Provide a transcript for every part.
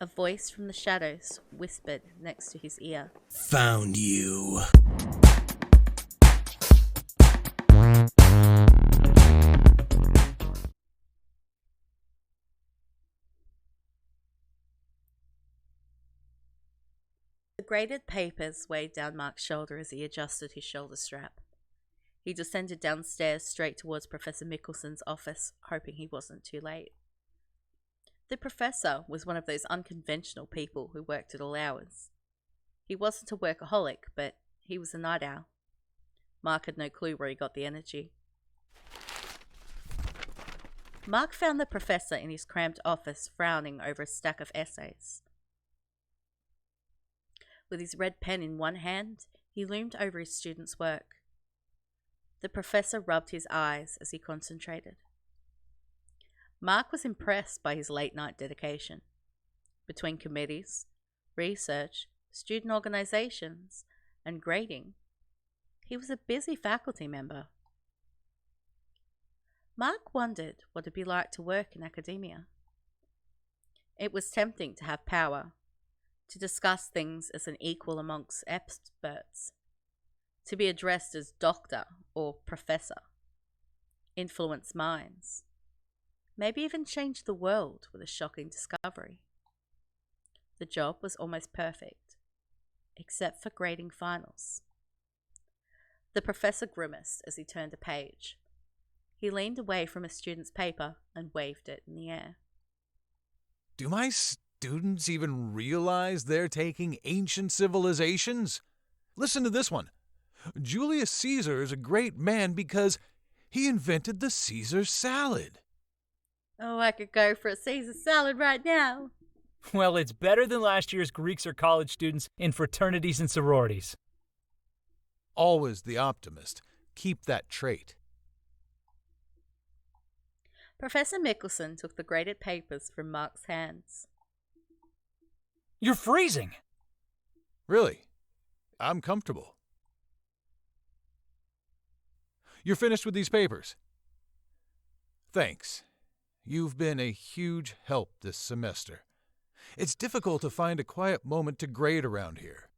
A voice from the shadows whispered next to his ear. Found you. The graded papers weighed down Mark's shoulder as he adjusted his shoulder strap. He descended downstairs straight towards Professor Mickelson's office, hoping he wasn't too late. The professor was one of those unconventional people who worked at all hours. He wasn't a workaholic, but he was a night owl. Mark had no clue where he got the energy. Mark found the professor in his cramped office frowning over a stack of essays. With his red pen in one hand, he loomed over his students' work. The professor rubbed his eyes as he concentrated. Mark was impressed by his late-night dedication. Between committees, research, student organizations, and grading, he was a busy faculty member. Mark wondered what it'd be like to work in academia. It was tempting to have power, to discuss things as an equal amongst experts, to be addressed as doctor or professor, influence minds, maybe even change the world with a shocking discovery. The job was almost perfect, except for grading finals. The professor grimaced as he turned a page. He leaned away from a student's paper and waved it in the air. Do my students even realize they're taking ancient civilizations? Listen to this one. Julius Caesar is a great man because he invented the Caesar salad. Oh, I could go for a Caesar salad right now. Well, it's better than last year's Greeks or college students in fraternities and sororities. Always the optimist. Keep that trait. Professor Mickelson took the graded papers from Mark's hands. You're freezing! Really? I'm comfortable. You're finished with these papers? Thanks. You've been a huge help this semester. It's difficult to find a quiet moment to grade around here.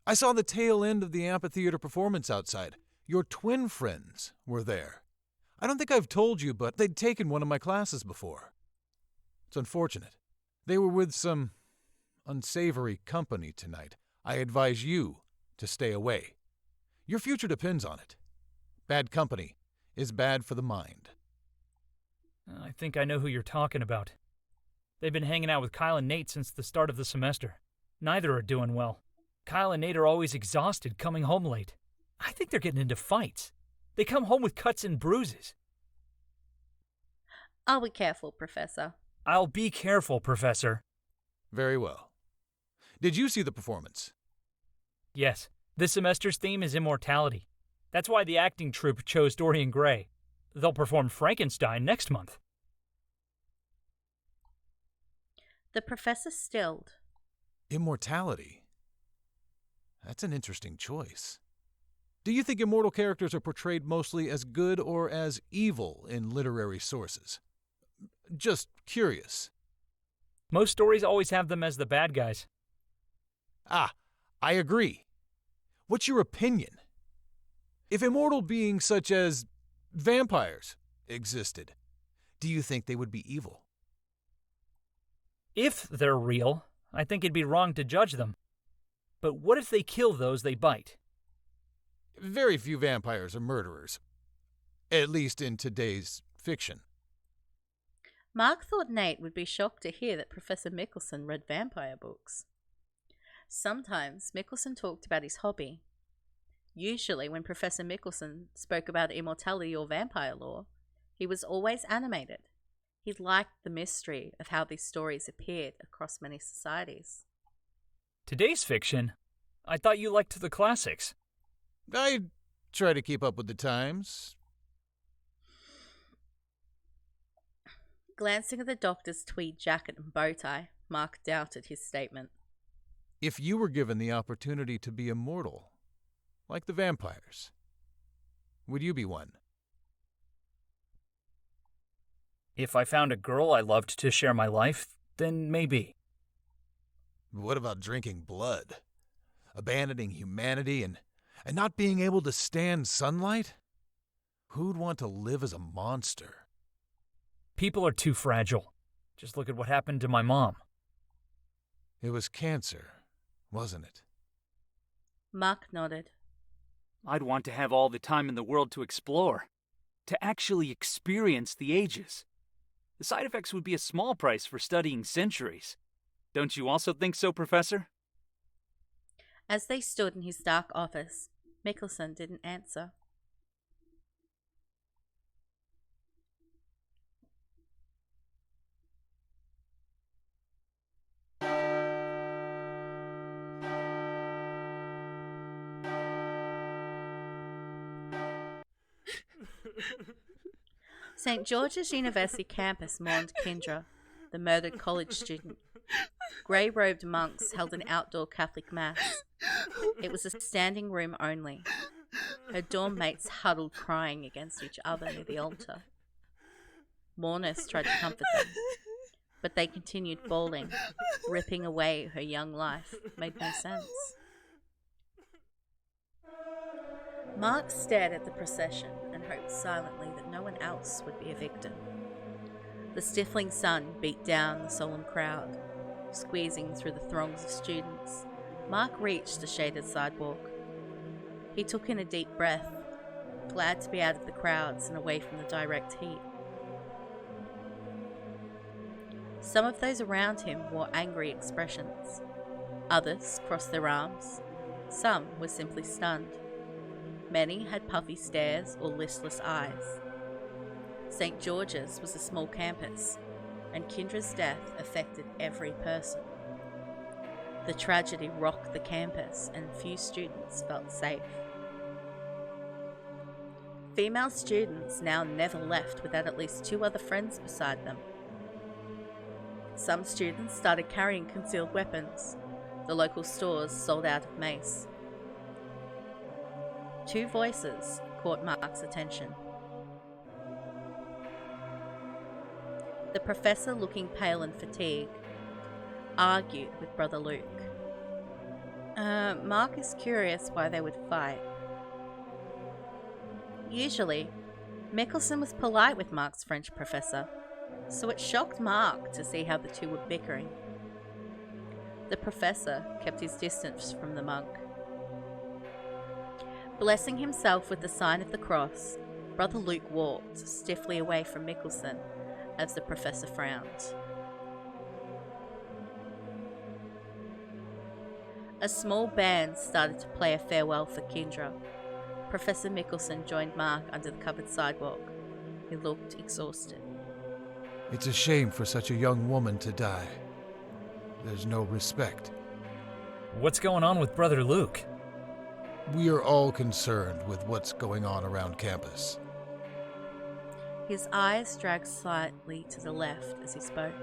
I saw the tail end of the amphitheater performance outside. Your twin friends were there. I don't think I've told you, but they'd taken one of my classes before. It's unfortunate. They were with some unsavory company tonight. I advise you to stay away. Your future depends on it. Bad company is bad for the mind. I think I know who you're talking about. They've been hanging out with Kyle and Nate since the start of the semester. Neither are doing well. Kyle and Nate are always exhausted, coming home late. I think they're getting into fights. They come home with cuts and bruises. I'll be careful, Professor. I'll be careful, Professor. Very well. Did you see the performance? Yes, this semester's theme is immortality. That's why the acting troupe chose Dorian Gray. They'll perform Frankenstein next month. The professor stilled. Immortality? That's an interesting choice. Do you think immortal characters are portrayed mostly as good or as evil in literary sources? Just curious. Most stories always have them as the bad guys. Ah, I agree. What's your opinion? If immortal beings such as vampires existed, do you think they would be evil? If they're real, I think it'd be wrong to judge them. But what if they kill those they bite? Very few vampires are murderers. At least in today's fiction. Mark thought Nate would be shocked to hear that Professor Mickelson read vampire books. Sometimes Mickelson talked about his hobby. Usually when Professor Mickelson spoke about immortality or vampire lore, he was always animated. He liked the mystery of how these stories appeared across many societies. Today's fiction? I thought you liked the classics. I try to keep up with the times. Glancing at the doctor's tweed jacket and bow tie, Mark doubted his statement. If you were given the opportunity to be immortal, like the vampires, would you be one? If I found a girl I loved to share my life, then maybe. What about drinking blood? Abandoning humanity and not being able to stand sunlight? Who'd want to live as a monster? People are too fragile. Just look at what happened to my mom. It was cancer, wasn't it? Mark nodded. I'd want to have all the time in the world to explore, to actually experience the ages. The side effects would be a small price for studying centuries. Don't you also think so, Professor? As they stood in his dark office, Mickelson didn't answer. St. George's University campus mourned Kendra, the murdered college student. Grey-robed monks held an outdoor Catholic mass. It was a standing room only. Her dorm mates huddled crying against each other near the altar. Mourners tried to comfort them, but they continued bawling. Ripping away her young life made no sense. Mark stared at the procession and hoped silently that no one else would be a victim. The stifling sun beat down the solemn crowd. Squeezing through the throngs of students, Mark reached the shaded sidewalk. He took in a deep breath, glad to be out of the crowds and away from the direct heat. Some of those around him wore angry expressions. Others crossed their arms. Some were simply stunned. Many had puffy stares or listless eyes. St. George's was a small campus, and Kendra's death affected every person. The tragedy rocked the campus, and few students felt safe. Female students now never left without at least 2 other friends beside them. Some students started carrying concealed weapons. The local stores sold out of mace. 2 voices caught Mark's attention. The professor, looking pale and fatigued, argued with Brother Luke. Mark is curious why they would fight. Usually, Mickelson was polite with Mark's French professor, so it shocked Mark to see how the two were bickering. The professor kept his distance from the monk. Blessing himself with the sign of the cross, Brother Luke walked stiffly away from Mickelson as the professor frowned. A small band started to play a farewell for Kendra. Professor Mickelson joined Mark under the covered sidewalk. He looked exhausted. It's a shame for such a young woman to die. There's no respect. What's going on with Brother Luke? We are all concerned with what's going on around campus. His eyes dragged slightly to the left as he spoke.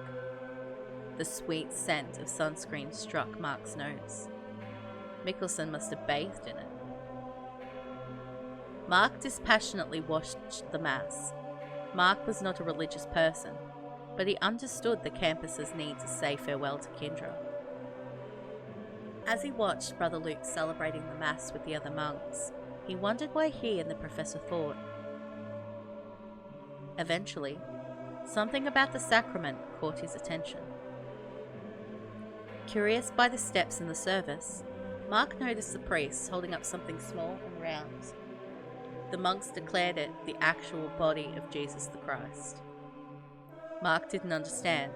The sweet scent of sunscreen struck Mark's nose. Mickelson must have bathed in it. Mark dispassionately watched the mass. Mark was not a religious person, but he understood the campus's need to say farewell to Kendra. As he watched Brother Luke celebrating the mass with the other monks, he wondered why he and the professor fought. Eventually, something about the sacrament caught his attention. Curious by the steps in the service, Mark noticed the priest holding up something small and round. The monks declared it the actual body of Jesus the Christ. Mark didn't understand,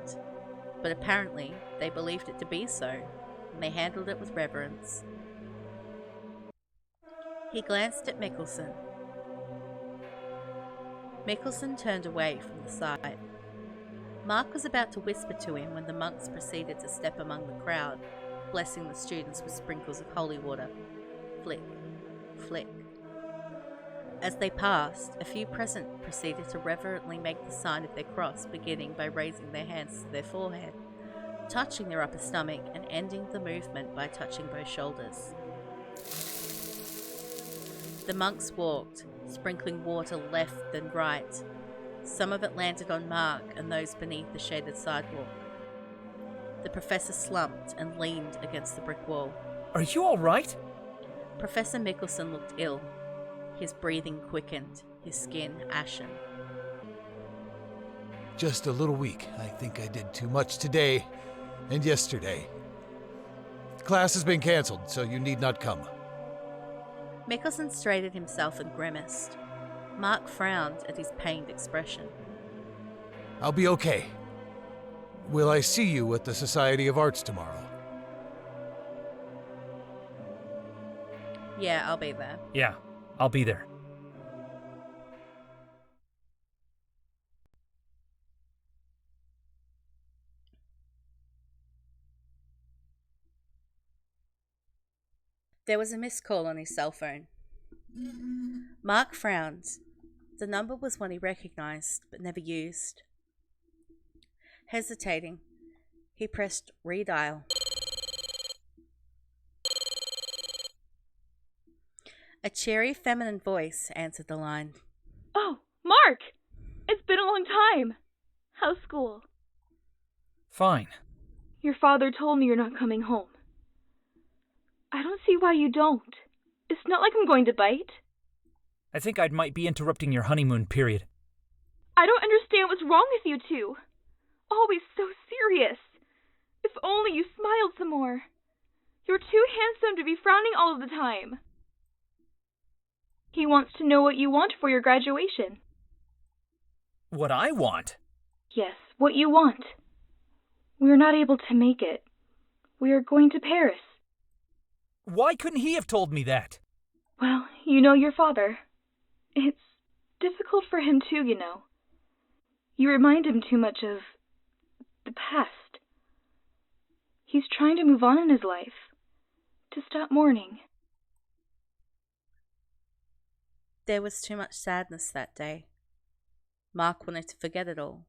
but apparently they believed it to be so, and they handled it with reverence. He glanced at Mickelson. Mickelson turned away from the sight. Mark was about to whisper to him when the monks proceeded to step among the crowd, blessing the students with sprinkles of holy water. Flick, flick. As they passed, a few present proceeded to reverently make the sign of their cross, beginning by raising their hands to their forehead, touching their upper stomach, and ending the movement by touching both shoulders. The monks walked, sprinkling water left and right. Some of it landed on Mark and those beneath the shaded sidewalk. The professor slumped and leaned against the brick wall. Are you all right? Professor Mickelson looked ill. His breathing quickened, his skin ashen. Just a little weak. I think I did too much today and yesterday. Class has been cancelled, so you need not come. Mickelson straightened himself and grimaced. Mark frowned at his pained expression. I'll be okay. Will I see you at the Society of Arts tomorrow? Yeah, I'll be there. Yeah, I'll be there. There was a missed call on his cell phone. Mark frowned. The number was one he recognized, but never used. Hesitating, he pressed redial. A cheery feminine voice answered the line. Oh, Mark! It's been a long time. How's school? Fine. Your father told me you're not coming home. I don't see why you don't. It's not like I'm going to bite. I think I might be interrupting your honeymoon period. I don't understand what's wrong with you two. Always so serious. If only you smiled some more. You're too handsome to be frowning all of the time. He wants to know what you want for your graduation. What I want? Yes, what you want. We're not able to make it. We are going to Paris. Why couldn't he have told me that? Well, you know your father. It's difficult for him too, you know. You remind him too much of the past. He's trying to move on in his life. To stop mourning. There was too much sadness that day. Mark wanted to forget it all.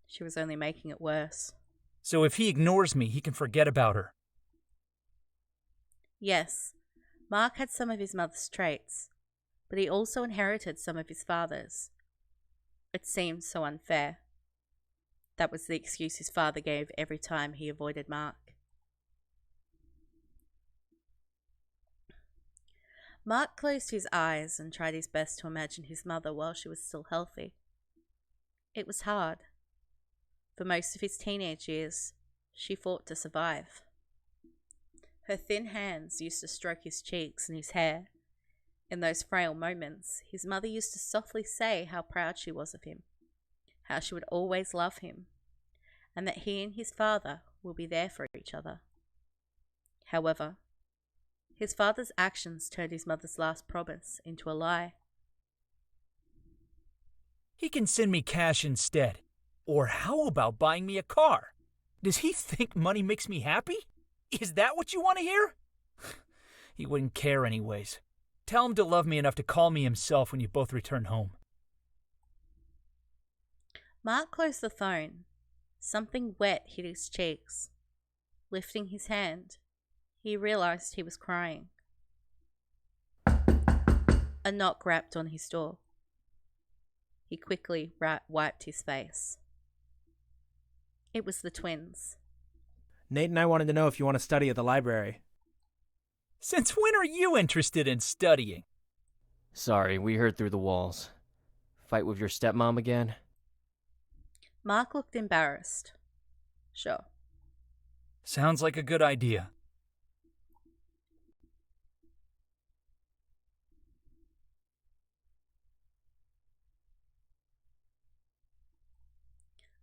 She was only making it worse. So if he ignores me, he can forget about her. Yes, Mark had some of his mother's traits, but he also inherited some of his father's. It seemed so unfair. That was the excuse his father gave every time he avoided Mark. Mark closed his eyes and tried his best to imagine his mother while she was still healthy. It was hard. For most of his teenage years, she fought to survive. Her thin hands used to stroke his cheeks and his hair. In those frail moments, his mother used to softly say how proud she was of him, how she would always love him, and that he and his father will be there for each other. However, his father's actions turned his mother's last promise into a lie. He can send me cash instead. Or how about buying me a car? Does he think money makes me happy? Is that what you want to hear? He wouldn't care anyways. Tell him to love me enough to call me himself when you both return home. Mark closed the phone. Something wet hit his cheeks. Lifting his hand, he realized he was crying. A knock rapped on his door. He quickly wiped his face. It was the twins. Nate and I wanted to know if you want to study at the library. Since when are you interested in studying? Sorry, we heard through the walls. Fight with your stepmom again? Mark looked embarrassed. Sure. Sounds like a good idea.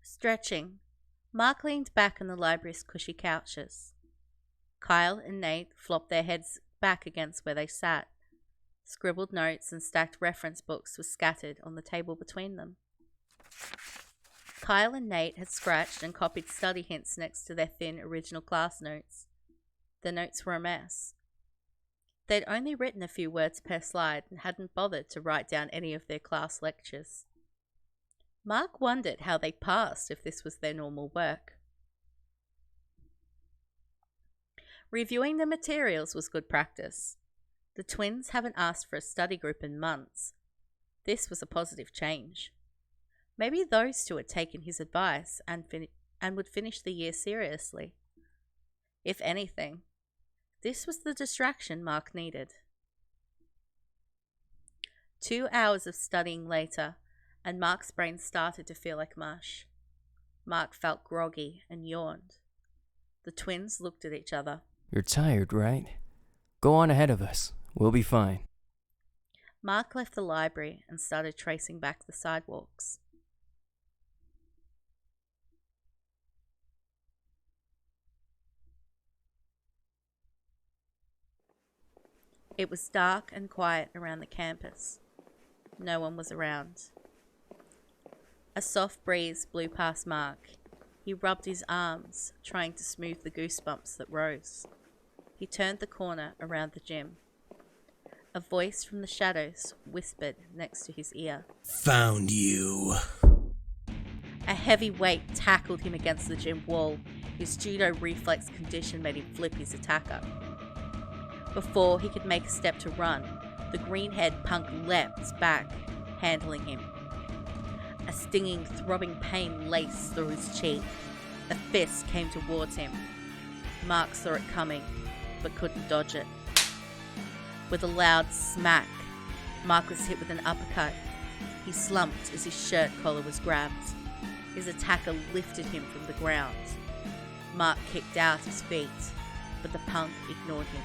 Stretching, Mark leaned back on the library's cushy couches. Kyle and Nate flopped their heads back against where they sat. Scribbled notes and stacked reference books were scattered on the table between them. Kyle and Nate had scratched and copied study hints next to their thin original class notes. The notes were a mess. They'd only written a few words per slide and hadn't bothered to write down any of their class lectures. Mark wondered how they passed if this was their normal work. Reviewing the materials was good practice. The twins haven't asked for a study group in months. This was a positive change. Maybe those two had taken his advice and and would finish the year seriously. If anything, this was the distraction Mark needed. 2 hours of studying later, and Mark's brain started to feel like mush. Mark felt groggy and yawned. The twins looked at each other. You're tired, right? Go on ahead of us. We'll be fine. Mark left the library and started tracing back the sidewalks. It was dark and quiet around the campus. No one was around. A soft breeze blew past Mark. He rubbed his arms, trying to smooth the goosebumps that rose. He turned the corner around the gym. A voice from the shadows whispered next to his ear. Found you. A heavy weight tackled him against the gym wall. His judo reflex condition made him flip his attacker. Before he could make a step to run, the green-haired punk leapt back, handling him. A stinging, throbbing pain laced through his cheek. A fist came towards him. Mark saw it coming, but couldn't dodge it. With a loud smack, Mark was hit with an uppercut. He slumped as his shirt collar was grabbed. His attacker lifted him from the ground. Mark kicked out his feet, but the punk ignored him.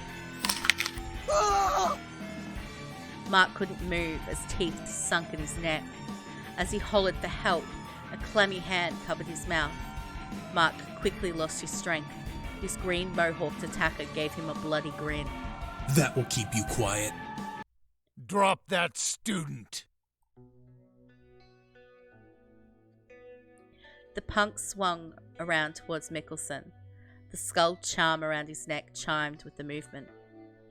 Mark couldn't move as teeth sunk in his neck. As he hollered for help, a clammy hand covered his mouth. Mark quickly lost his strength. His green mohawked attacker gave him a bloody grin. That will keep you quiet. Drop that student. The punk swung around towards Mickelson. The skull charm around his neck chimed with the movement.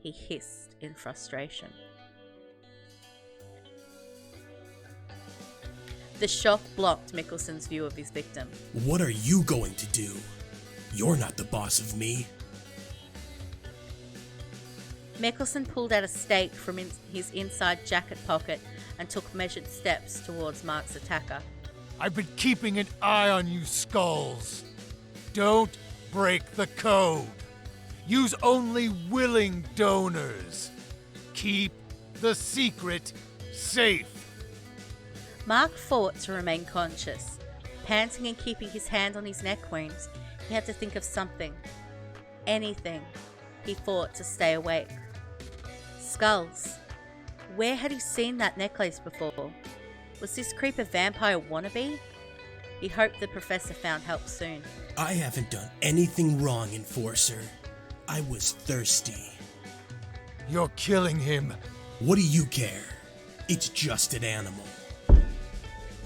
He hissed in frustration. The shock blocked Mickelson's view of his victim. What are you going to do? You're not the boss of me. Mickelson pulled out a stake from his inside jacket pocket and took measured steps towards Mark's attacker. I've been keeping an eye on you, Skulls. Don't break the code. Use only willing donors. Keep the secret safe. Mark fought to remain conscious. Panting and keeping his hand on his neck wounds, he had to think of something. Anything. He fought to stay awake. Skulls. Where had he seen that necklace before? Was this creep a vampire wannabe? He hoped the professor found help soon. I haven't done anything wrong, Enforcer. I was thirsty. You're killing him. What do you care? It's just an animal.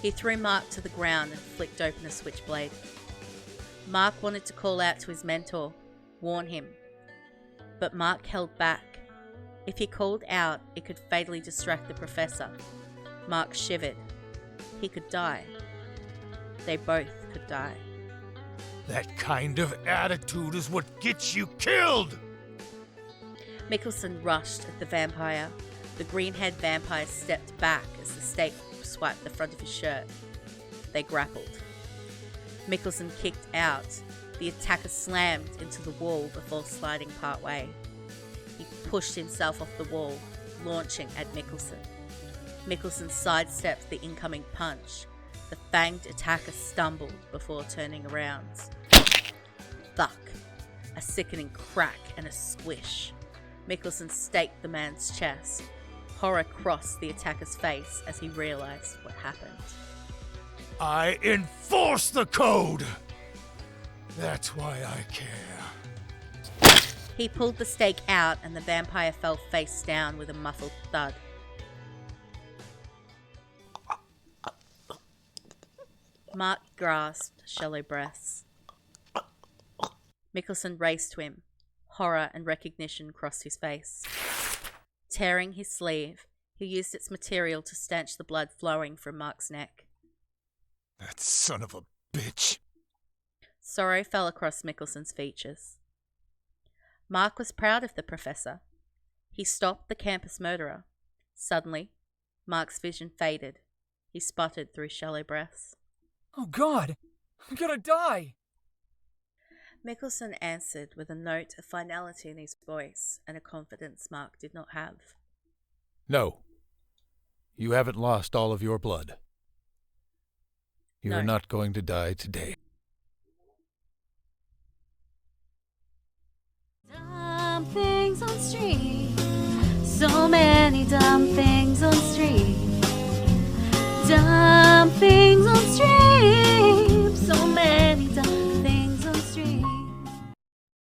He threw Mark to the ground and flicked open a switchblade. Mark wanted to call out to his mentor, warn him. But Mark held back. If he called out, it could fatally distract the professor. Mark shivered. He could die. They both could die. That kind of attitude is what gets you killed! Mickelson rushed at the vampire. The green-haired vampire stepped back as the stake swiped the front of his shirt. They grappled. Mickelson kicked out. The attacker slammed into the wall before sliding partway. He pushed himself off the wall, launching at Mickelson. Mickelson sidestepped the incoming punch. The fanged attacker stumbled before turning around. Thunk! A sickening crack and a squish. Mickelson staked the man's chest. Horror crossed the attacker's face as he realized what happened. I enforce the code! That's why I care. He pulled the stake out and the vampire fell face down with a muffled thud. Mark grasped shallow breaths. Mickelson raced to him. Horror and recognition crossed his face. Tearing his sleeve, he used its material to stanch the blood flowing from Mark's neck. That son of a bitch. Sorrow fell across Mickelson's features. Mark was proud of the professor. He stopped the campus murderer. Suddenly, Mark's vision faded. He sputtered through shallow breaths. Oh God! I'm gonna die! Mickelson answered with a note of finality in his voice and a confidence Mark did not have. No. You haven't lost all of your blood. You're No. not going to die today. Dumb things on street, so many dumb things.